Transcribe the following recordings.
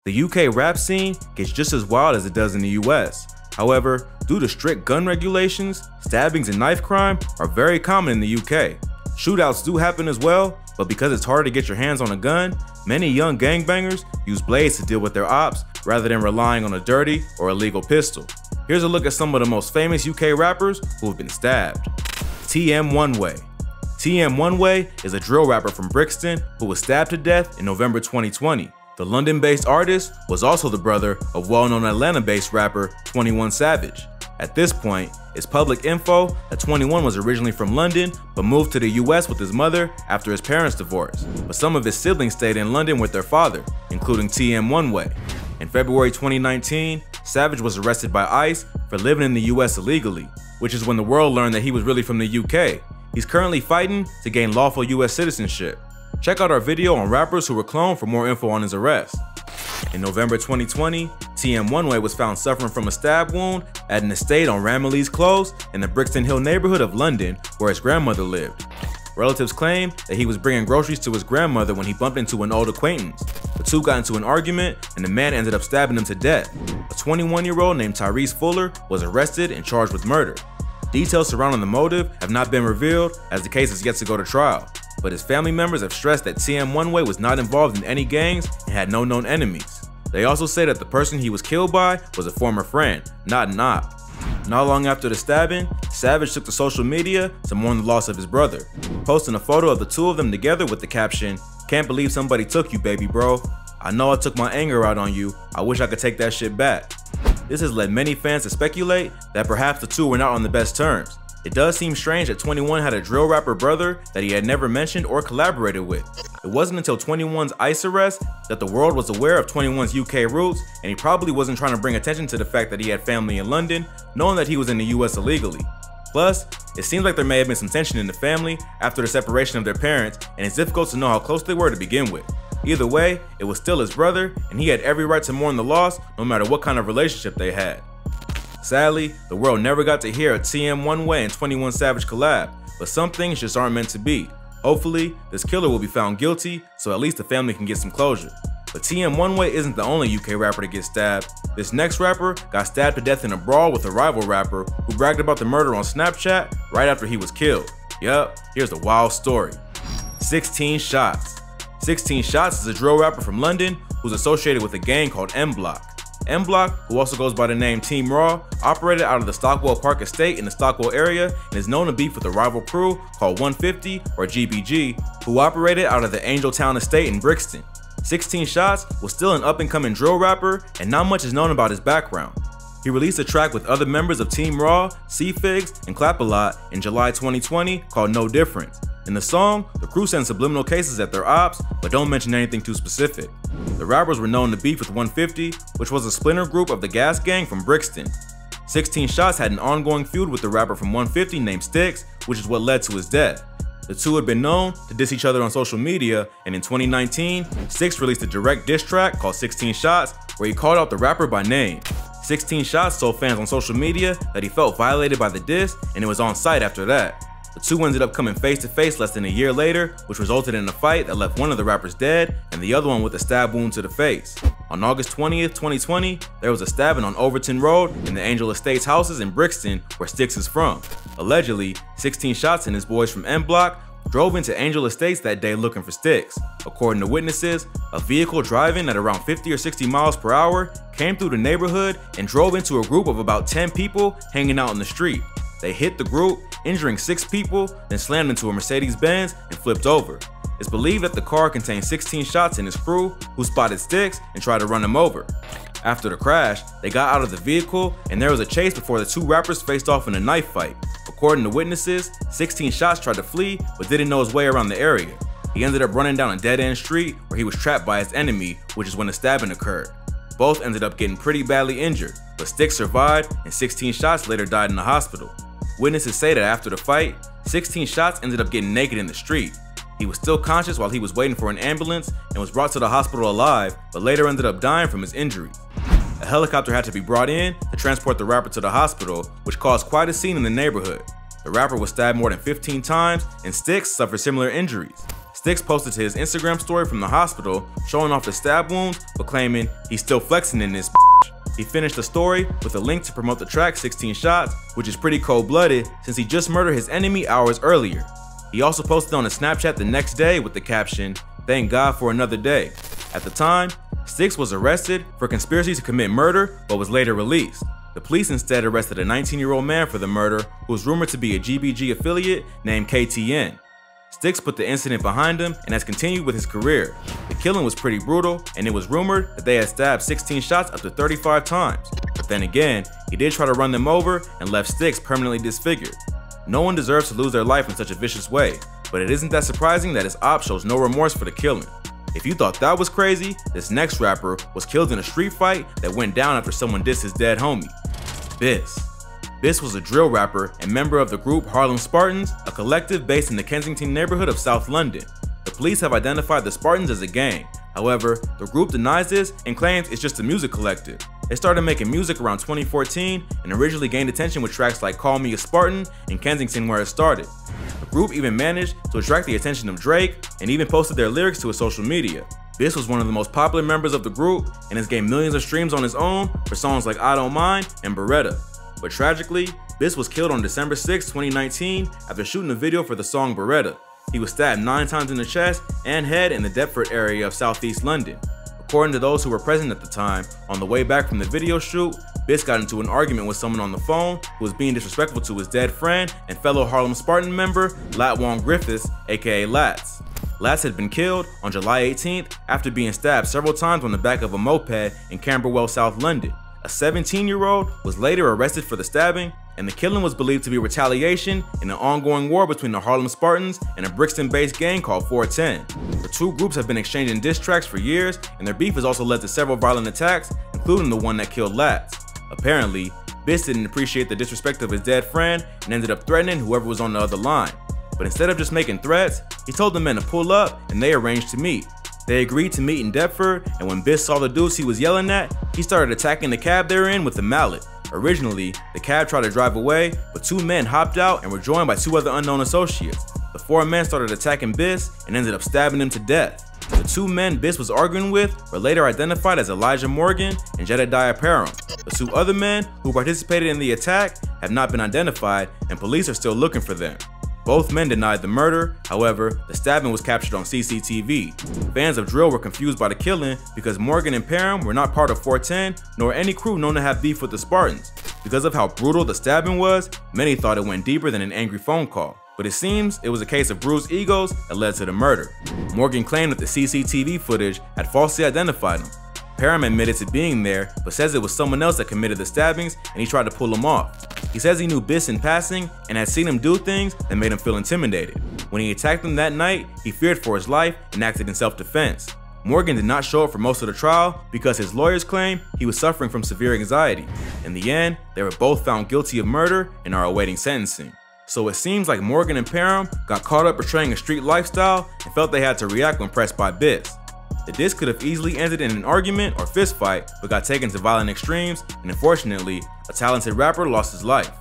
The UK rap scene gets just as wild as it does in the US. However, due to strict gun regulations, stabbings and knife crime are very common in the UK. Shootouts do happen as well, but because it's hard to get your hands on a gun, many young gangbangers use blades to deal with their ops rather than relying on a dirty or illegal pistol. Here's a look at some of the most famous UK rappers who have been stabbed. TM One Way. TM One Way is a drill rapper from Brixton who was stabbed to death in November 2020. The London-based artist was also the brother of well-known Atlanta-based rapper 21 Savage. At this point, it's public info that 21 was originally from London but moved to the US with his mother after his parents divorced. But some of his siblings stayed in London with their father, including TM One Way. In February 2019, Savage was arrested by ICE for living in the US illegally, which is when the world learned that he was really from the UK. He's currently fighting to gain lawful US citizenship. Check out our video on rappers who were cloned for more info on his arrest. In November 2020, TM One Way was found suffering from a stab wound at an estate on Ramillies Close in the Brixton Hill neighborhood of London where his grandmother lived. Relatives claim that he was bringing groceries to his grandmother when he bumped into an old acquaintance. The two got into an argument and the man ended up stabbing him to death. A 21-year-old named Tyrese Fuller was arrested and charged with murder. Details surrounding the motive have not been revealed as the case is yet to go to trial, but his family members have stressed that TM One Way was not involved in any gangs and had no known enemies. They also say that the person he was killed by was a former friend, not an op. Not long after the stabbing, Savage took to social media to mourn the loss of his brother, posting a photo of the two of them together with the caption, "Can't believe somebody took you, baby bro. I know I took my anger out on you. I wish I could take that shit back." This has led many fans to speculate that perhaps the two were not on the best terms. It does seem strange that 21 had a drill rapper brother that he had never mentioned or collaborated with. It wasn't until 21's ICE arrest that the world was aware of 21's UK roots, and he probably wasn't trying to bring attention to the fact that he had family in London, knowing that he was in the US illegally. Plus, it seems like there may have been some tension in the family after the separation of their parents, and it's difficult to know how close they were to begin with. Either way, it was still his brother, and he had every right to mourn the loss no matter what kind of relationship they had. Sadly, the world never got to hear a TM One Way and 21 Savage collab, but some things just aren't meant to be. Hopefully, this killer will be found guilty, so at least the family can get some closure. But TM One Way isn't the only UK rapper to get stabbed. This next rapper got stabbed to death in a brawl with a rival rapper who bragged about the murder on Snapchat right after he was killed. Yup, here's the wild story. 16 Shotz. 16 Shotz is a drill rapper from London who's associated with a gang called M Block. M Block, who also goes by the name Team Raw, operated out of the Stockwell Park estate in the Stockwell area and is known to beef with a rival crew called 150 or GBG, who operated out of the Angeltown estate in Brixton. 16 Shotz was still an up-and-coming drill rapper and not much is known about his background. He released a track with other members of Team Raw, C-Figs, and Clap A Lot in July 2020 called No Difference. In the song, the crew sends subliminal cases at their ops, but don't mention anything too specific. The rappers were known to beef with 150, which was a splinter group of the Gas Gang from Brixton. 16 Shotz had an ongoing feud with the rapper from 150 named Sticks, which is what led to his death. The two had been known to diss each other on social media, and in 2019, Sticks released a direct diss track called 16 Shotz, where he called out the rapper by name. 16 Shotz told fans on social media that he felt violated by the diss, and it was on site after that. The two ended up coming face to face less than a year later, which resulted in a fight that left one of the rappers dead and the other one with a stab wound to the face. On August 20th, 2020, there was a stabbing on Overton Road in the Angel Estates houses in Brixton, where Sticks is from. Allegedly, 16 Shotz and his boys from M Block drove into Angel Estates that day looking for Sticks. According to witnesses, a vehicle driving at around 50 or 60 miles per hour came through the neighborhood and drove into a group of about 10 people hanging out in the street. They hit the group, injuring 6 people, then slammed into a Mercedes-Benz and flipped over. It's believed that the car contained 16 Shotz and his crew, who spotted Sticks and tried to run him over. After the crash, they got out of the vehicle and there was a chase before the two rappers faced off in a knife fight. According to witnesses, 16 Shotz tried to flee but didn't know his way around the area. He ended up running down a dead-end street where he was trapped by his enemy, which is when the stabbing occurred. Both ended up getting pretty badly injured, but Sticks survived and 16 Shotz later died in the hospital. Witnesses say that after the fight, 16 Shotz ended up getting naked in the street. He was still conscious while he was waiting for an ambulance and was brought to the hospital alive, but later ended up dying from his injuries. A helicopter had to be brought in to transport the rapper to the hospital, which caused quite a scene in the neighborhood. The rapper was stabbed more than 15 times and Sticks suffered similar injuries. Sticks posted to his Instagram story from the hospital, showing off the stab wounds, but claiming he's still flexing in this bitch. He finished the story with a link to promote the track 16 Shots, which is pretty cold-blooded since he just murdered his enemy hours earlier. He also posted on a Snapchat the next day with the caption, "Thank God for another day." At the time, Sticks was arrested for conspiracy to commit murder, but was later released. The police instead arrested a 19-year-old man for the murder who was rumored to be a GBG affiliate named KTN. Sticks put the incident behind him and has continued with his career. The killing was pretty brutal, and it was rumored that they had stabbed 16 Shots up to 35 times. But then again, he did try to run them over and left Sticks permanently disfigured. No one deserves to lose their life in such a vicious way, but it isn't that surprising that his op shows no remorse for the killing. If you thought that was crazy, this next rapper was killed in a street fight that went down after someone dissed his dead homie. BiS. BiS was a drill rapper and member of the group Harlem Spartans, a collective based in the Kensington neighborhood of South London. The police have identified the Spartans as a gang. However, the group denies this and claims it's just a music collective. They started making music around 2014 and originally gained attention with tracks like Call Me a Spartan and Kensington where it started. The group even managed to attract the attention of Drake and even posted their lyrics to his social media. BiS was one of the most popular members of the group and has gained millions of streams on his own for songs like I Don't Mind and Beretta. But tragically, BiS was killed on December 6, 2019 after shooting a video for the song Beretta. He was stabbed 9 times in the chest and head in the Deptford area of southeast London. According to those who were present at the time, on the way back from the video shoot, BiS got into an argument with someone on the phone who was being disrespectful to his dead friend and fellow Harlem Spartan member, Latwan Griffiths, aka Lats. Lats had been killed on July 18th after being stabbed several times on the back of a moped in Camberwell, South London. A 17-year-old was later arrested for the stabbing, and the killing was believed to be retaliation in an ongoing war between the Harlem Spartans and a Brixton-based gang called 410. The two groups have been exchanging diss tracks for years, and their beef has also led to several violent attacks, including the one that killed Lats. Apparently, BiS didn't appreciate the disrespect of his dead friend and ended up threatening whoever was on the other line. But instead of just making threats, he told the men to pull up and they arranged to meet. They agreed to meet in Deptford, and when BiS saw the dudes he was yelling at, he started attacking the cab they're in with a mallet. Originally, the cab tried to drive away, but 2 men hopped out and were joined by 2 other unknown associates. The 4 men started attacking BiS and ended up stabbing him to death. The 2 men BiS was arguing with were later identified as Elijah Morgan and Jedediah Parham. The 2 other men who participated in the attack have not been identified, and police are still looking for them. Both men denied the murder. However, the stabbing was captured on CCTV. Fans of drill were confused by the killing because Morgan and Parham were not part of 410 nor any crew known to have beef with the Spartans. Because of how brutal the stabbing was, many thought it went deeper than an angry phone call. But it seems it was a case of bruised egos that led to the murder. Morgan claimed that the CCTV footage had falsely identified him. Parham admitted to being there, but says it was someone else that committed the stabbings and he tried to pull him off. He says he knew BiS in passing and had seen him do things that made him feel intimidated. When he attacked him that night, he feared for his life and acted in self-defense. Morgan did not show up for most of the trial because his lawyers claim he was suffering from severe anxiety. In the end, they were both found guilty of murder and are awaiting sentencing. So it seems like Morgan and Parham got caught up portraying a street lifestyle and felt they had to react when pressed by BiS. The diss could have easily ended in an argument or fist fight, but got taken to violent extremes, and unfortunately, a talented rapper lost his life.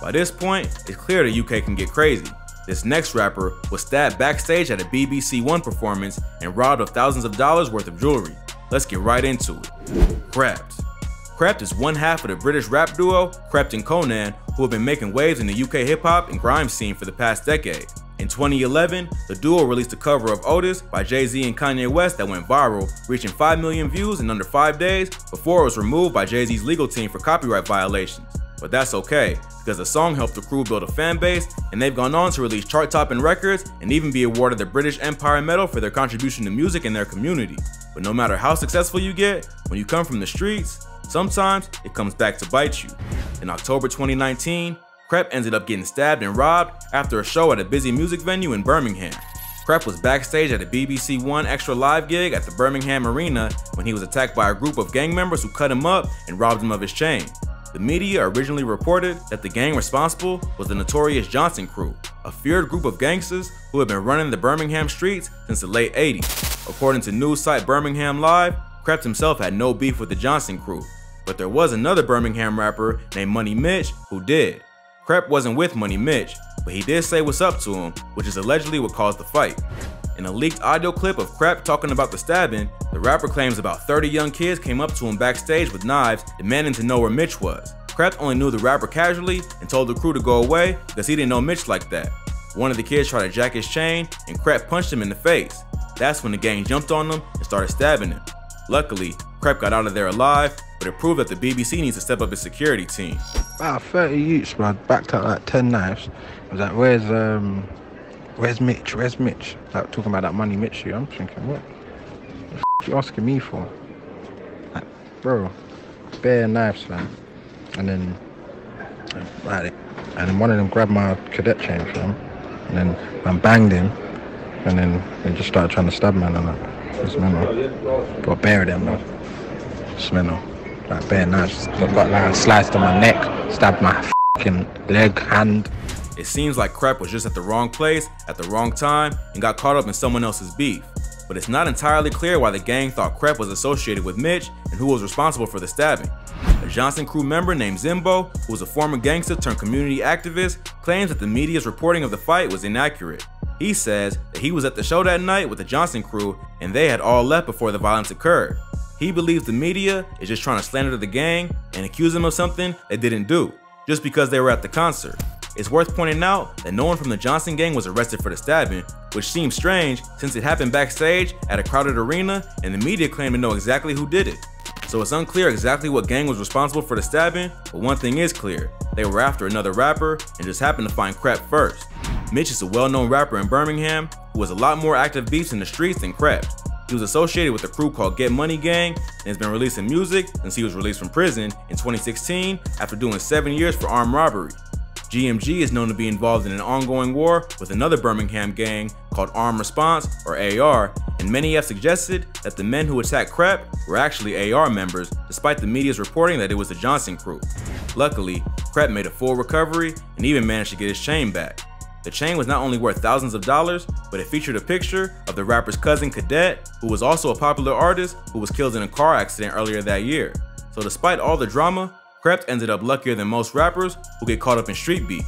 By this point, it's clear the UK can get crazy. This next rapper was stabbed backstage at a BBC One performance and robbed of thousands of dollars worth of jewelry. Let's get right into it. Krept. Krept is one half of the British rap duo Krept and Conan, who have been making waves in the UK hip-hop and grime scene for the past decade. In 2011, the duo released a cover of Otis by Jay-Z and Kanye West that went viral, reaching 5 million views in under 5 days before it was removed by Jay-Z's legal team for copyright violations. But that's okay, because the song helped the crew build a fan base, and they've gone on to release chart-topping records and even be awarded the British Empire Medal for their contribution to music in their community. But no matter how successful you get, when you come from the streets, sometimes it comes back to bite you. In October 2019, Krept ended up getting stabbed and robbed after a show at a busy music venue in Birmingham. Krept was backstage at a BBC One Extra Live gig at the Birmingham Arena when he was attacked by a group of gang members who cut him up and robbed him of his chain. The media originally reported that the gang responsible was the notorious Johnson crew, a feared group of gangsters who had been running the Birmingham streets since the late 80s. According to news site Birmingham Live, Krept himself had no beef with the Johnson crew, but there was another Birmingham rapper named Money Mitch who did. Krept wasn't with Money Mitch, but he did say what's up to him, which is allegedly what caused the fight. In a leaked audio clip of Krept talking about the stabbing, the rapper claims about 30 young kids came up to him backstage with knives, demanding to know where Mitch was. Krept only knew the rapper casually and told the crew to go away because he didn't know Mitch like that. One of the kids tried to jack his chain and Krept punched him in the face. That's when the gang jumped on him and started stabbing him. Luckily, Krept got out of there alive, but it proved that the BBC needs to step up its security team. About 30 youths, bro, backed up like 10 knives. I was like, where's Mitch? Where's Mitch? Like, talking about that money Mitch shoot. I'm thinking, what the f you asking me for? Like, bro, bare knives, fam. And then one of them grabbed my cadet chain, fam. And then I banged him. And then they just started trying to stab man and that. This man, got bare of them, man. This man, like bare knives. Got like sliced on my neck, stabbed my fucking leg, hand. It seems like Krept was just at the wrong place at the wrong time and got caught up in someone else's beef. But it's not entirely clear why the gang thought Krept was associated with Mitch and who was responsible for the stabbing. A Johnson crew member named Zimbo, who was a former gangster turned community activist, claims that the media's reporting of the fight was inaccurate. He says that he was at the show that night with the Johnson crew and they had all left before the violence occurred. He believes the media is just trying to slander the gang and accuse them of something they didn't do, just because they were at the concert. It's worth pointing out that no one from the Johnson gang was arrested for the stabbing, which seems strange since it happened backstage at a crowded arena and the media claimed to know exactly who did it. So it's unclear exactly what gang was responsible for the stabbing, but one thing is clear, they were after another rapper and just happened to find Krept first. Mitch is a well-known rapper in Birmingham who has a lot more active beefs in the streets than Krept. He was associated with a crew called Get Money Gang and has been releasing music since he was released from prison in 2016 after doing 7 years for armed robbery. GMG is known to be involved in an ongoing war with another Birmingham gang called Armed Response, or AR, and many have suggested that the men who attacked Krept were actually AR members, despite the media's reporting that it was the Johnson crew. Luckily, Krept made a full recovery and even managed to get his chain back. The chain was not only worth thousands of dollars, but it featured a picture of the rapper's cousin Cadet, who was also a popular artist who was killed in a car accident earlier that year. So despite all the drama, Krept ended up luckier than most rappers who get caught up in street beef.